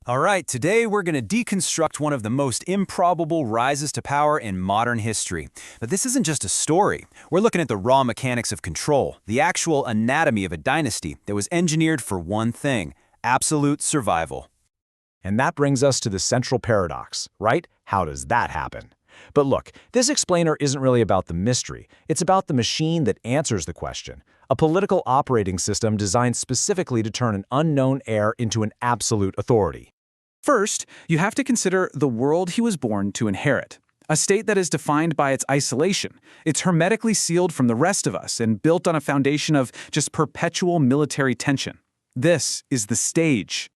All right, today we're going to deconstruct one of the most improbable rises to power in modern history. But this isn't just a story. We're looking at the raw mechanics of control, the actual anatomy of a dynasty that was engineered for one thing: absolute survival. And that brings us to the central paradox, right? How does that happen? But look, this explainer isn't really about the mystery. It's about the machine that answers the question, a political operating system designed specifically to turn an unknown heir into an absolute authority. First, you have to consider the world he was born to inherit. A state that is defined by its isolation. It's hermetically sealed from the rest of us and built on a foundation of just perpetual military tension. This is the stage.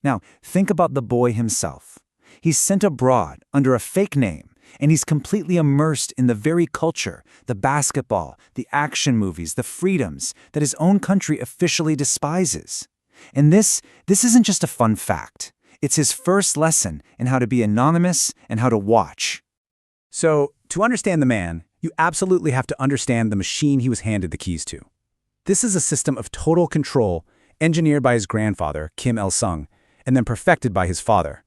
Now, think about the boy himself. He's sent abroad under a fake name, and he's completely immersed in the very culture, the basketball, the action movies, the freedoms that his own country officially despises. And this isn't just a fun fact. It's his first lesson in how to be anonymous and how to watch. So, to understand the man, you absolutely have to understand the machine he was handed the keys to. This is a system of total control, engineered by his grandfather, Kim Il-sung, and then perfected by his father.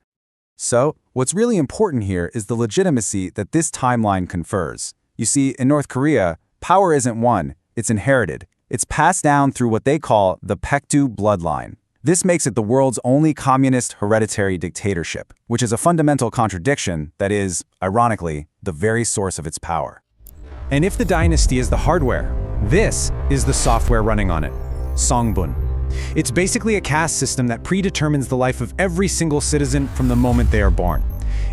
So, what's really important here is the legitimacy that this timeline confers. You see, in North Korea, power isn't won, it's inherited. It's passed down through what they call the Paektu bloodline. This makes it the world's only communist hereditary dictatorship, which is a fundamental contradiction that is, ironically, the very source of its power. And if the dynasty is the hardware, this is the software running on it, Songbun. It's basically a caste system that predetermines the life of every single citizen from the moment they are born.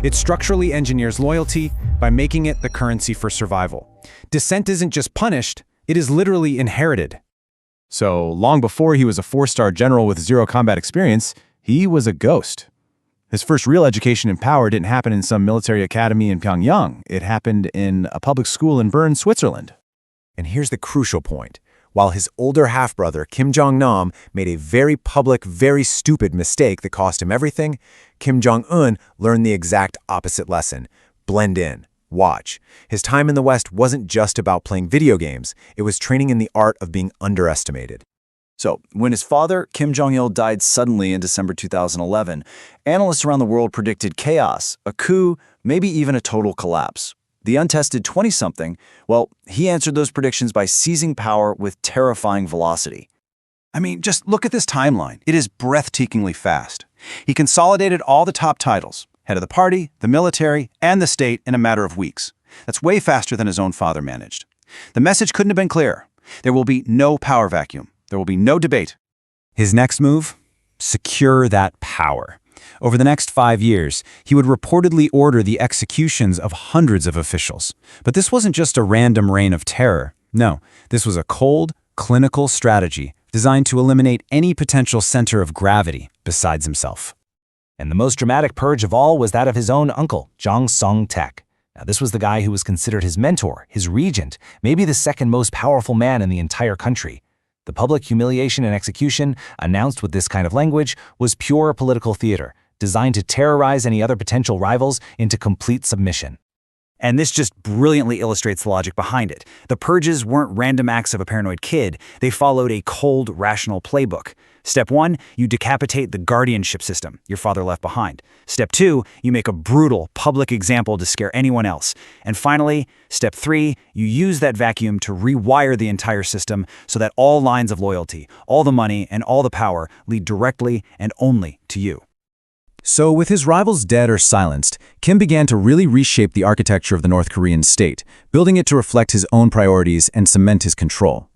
It structurally engineers loyalty by making it the currency for survival. Dissent isn't just punished, it is literally inherited. So, long before he was a 4-star general with zero combat experience, he was a ghost. His first real education in power didn't happen in some military academy in Pyongyang. It happened in a public school in Bern, Switzerland. And here's the crucial point. While his older half-brother, Kim Jong Un, made a very public, very stupid mistake that cost him everything, Kim Jong Un learned the exact opposite lesson: blend in. Watch. His time in the West wasn't just about playing video games. It was training in the art of being underestimated. So, when his father, Kim Jong-il, died suddenly in December 2011, analysts around the world predicted chaos, a coup, maybe even a total collapse. The untested 20-something, well, he answered those predictions by seizing power with terrifying velocity. I mean, just look at this timeline. It is breathtakingly fast. He consolidated all the top titles: head of the party, the military, and the state in a matter of weeks. That's way faster than his own father managed. The message couldn't have been clearer. There will be no power vacuum. There will be no debate. His next move? Secure that power. Over the next 5 years, he would reportedly order the executions of hundreds of officials. But this wasn't just a random reign of terror. No, this was a cold, clinical strategy designed to eliminate any potential center of gravity besides himself. And the most dramatic purge of all was that of his own uncle, Jang Song-taek. Now, this was the guy who was considered his mentor, his regent, maybe the second most powerful man in the entire country. The public humiliation and execution, announced with this kind of language, was pure political theater, designed to terrorize any other potential rivals into complete submission. And this just brilliantly illustrates the logic behind it. The purges weren't random acts of a paranoid kid. They followed a cold, rational playbook. Step 1, you decapitate the guardianship system your father left behind. Step 2, you make a brutal, public example to scare anyone else. And finally, Step 3, you use that vacuum to rewire the entire system so that all lines of loyalty, all the money, and all the power lead directly and only to you. So, with his rivals dead or silenced, Kim began to really reshape the architecture of the North Korean state, building it to reflect his own priorities and cement his control.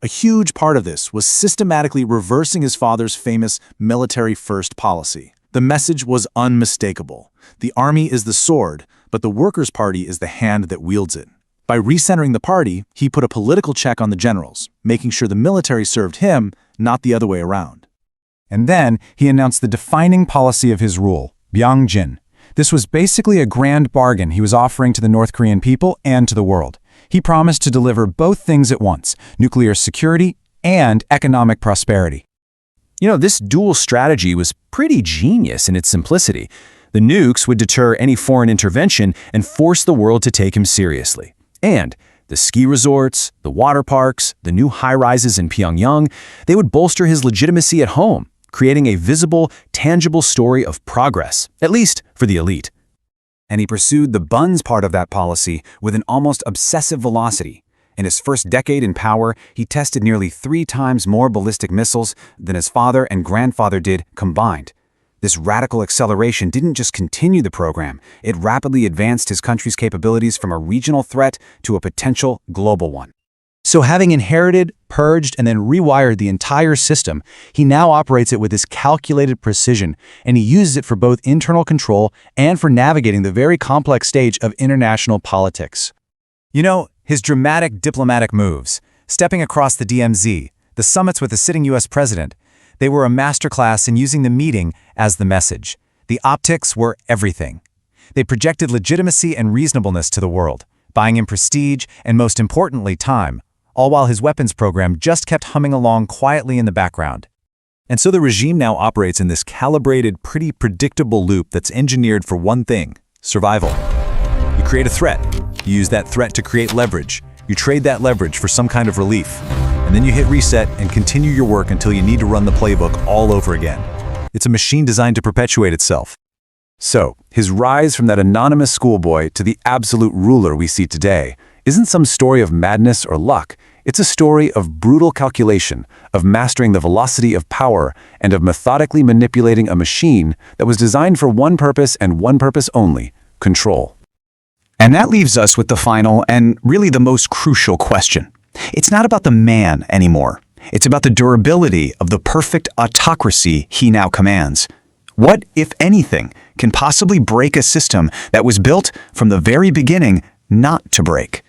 A huge part of this was systematically reversing his father's famous military-first policy. The message was unmistakable. The army is the sword, but the Workers' Party is the hand that wields it. By recentering the party, he put a political check on the generals, making sure the military served him, not the other way around. And then he announced the defining policy of his rule, Byungjin. This was basically a grand bargain he was offering to the North Korean people and to the world. He promised to deliver both things at once: nuclear security and economic prosperity. You know, this dual strategy was pretty genius in its simplicity. The nukes would deter any foreign intervention and force the world to take him seriously. And the ski resorts, the water parks, the new high-rises in Pyongyang, they would bolster his legitimacy at home. creating a visible, tangible story of progress, at least for the elite. And he pursued the buns part of that policy with an almost obsessive velocity. In his first decade in power, he tested nearly 3 times more ballistic missiles than his father and grandfather did combined. This radical acceleration didn't just continue the program, it rapidly advanced his country's capabilities from a regional threat to a potential global one. So having inherited, purged, and then rewired the entire system, he now operates it with this calculated precision, and he uses it for both internal control and for navigating the very complex stage of international politics. You know, his dramatic diplomatic moves, stepping across the DMZ, the summits with the sitting U.S. president, they were a masterclass in using the meeting as the message. The optics were everything. They projected legitimacy and reasonableness to the world, buying him prestige and, most importantly, time, all while his weapons program just kept humming along quietly in the background. And so the regime now operates in this calibrated, pretty predictable loop that's engineered for one thing: survival. You create a threat. You use that threat to create leverage. You trade that leverage for some kind of relief. And then you hit reset and continue your work until you need to run the playbook all over again. It's a machine designed to perpetuate itself. So, his rise from that anonymous schoolboy to the absolute ruler we see today isn't some story of madness or luck. It's a story of brutal calculation, of mastering the velocity of power, and of methodically manipulating a machine that was designed for one purpose and one purpose only: control. And that leaves us with the final and really the most crucial question. It's not about the man anymore. It's about the durability of the perfect autocracy he now commands. What, if anything, can possibly break a system that was built from the very beginning not to break?